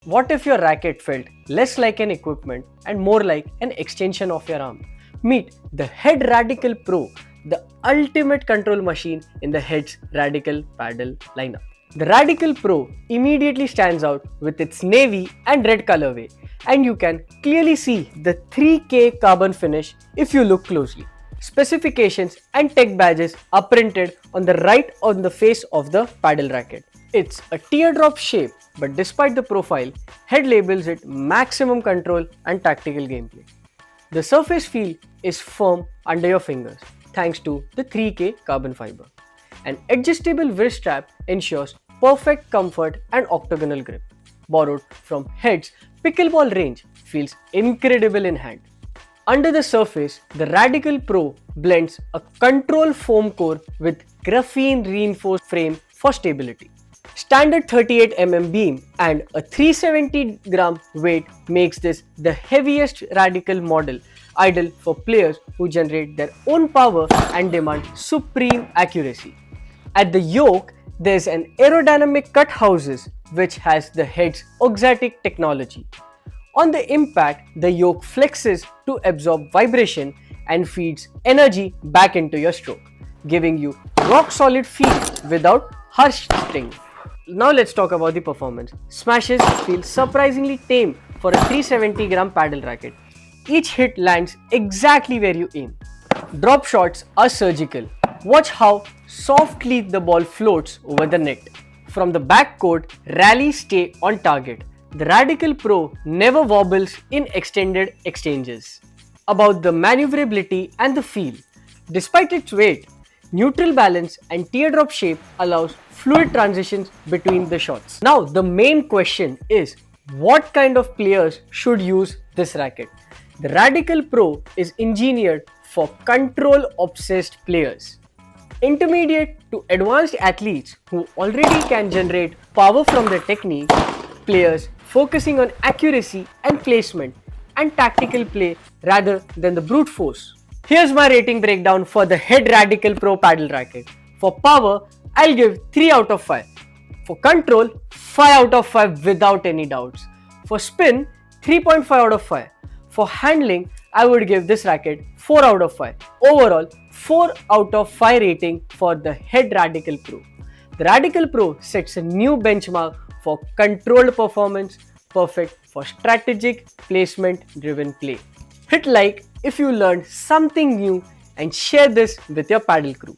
What if your racket felt less like an equipment and more like an extension of your arm? Meet the Head Radical Pro, the ultimate control machine in the Head's Radical Paddle lineup. The Radical Pro immediately stands out with its navy and red colorway, and you can clearly see the 3K carbon finish if you look closely. Specifications and tech badges are printed on the right on the face of the paddle racket. It's a teardrop shape, but despite the profile, Head labels it maximum control and tactical gameplay. The surface feel is firm under your fingers thanks to the 3K carbon fiber. An adjustable wrist strap ensures perfect comfort and octagonal grip. Borrowed from Head's pickleball range, feels incredible in hand. Under the surface, the Radical Pro blends a control foam core with graphene reinforced frame for stability. Standard 38 mm beam and a 370 gram weight makes this the heaviest Radical model, ideal for players who generate their own power and demand supreme accuracy. At the yoke, there's an aerodynamic cut houses which has the Head's Oxatic technology. On the impact, the yoke flexes to absorb vibration and feeds energy back into your stroke, giving you rock solid feel without harsh sting. Now let's talk about the performance. Smashes feel surprisingly tame for a 370 gram paddle racket. Each hit lands exactly where you aim. Drop shots are surgical. Watch how softly the ball floats over the net. From the backcourt, rallies stay on target. The Radical Pro never wobbles in extended exchanges. About the maneuverability and the feel. Despite its weight, neutral balance and teardrop shape allows fluid transitions between the shots. Now the main question is, what kind of players should use this racket? The Radical Pro is engineered for control obsessed players. Intermediate to advanced athletes who already can generate power from their technique, players focusing on accuracy and placement and tactical play rather than the brute force. Here's my rating breakdown for the Head Radical Pro paddle racket. For power, I'll give 3 out of 5. For control, 5 out of 5 without any doubts. For spin, 3.5 out of 5. For handling, I would give this racket 4 out of 5. Overall, 4 out of 5 rating for the Head Radical Pro. The Radical Pro sets a new benchmark for controlled performance, perfect for strategic placement driven play. Hit like if you learned something new and share this with your paddle crew.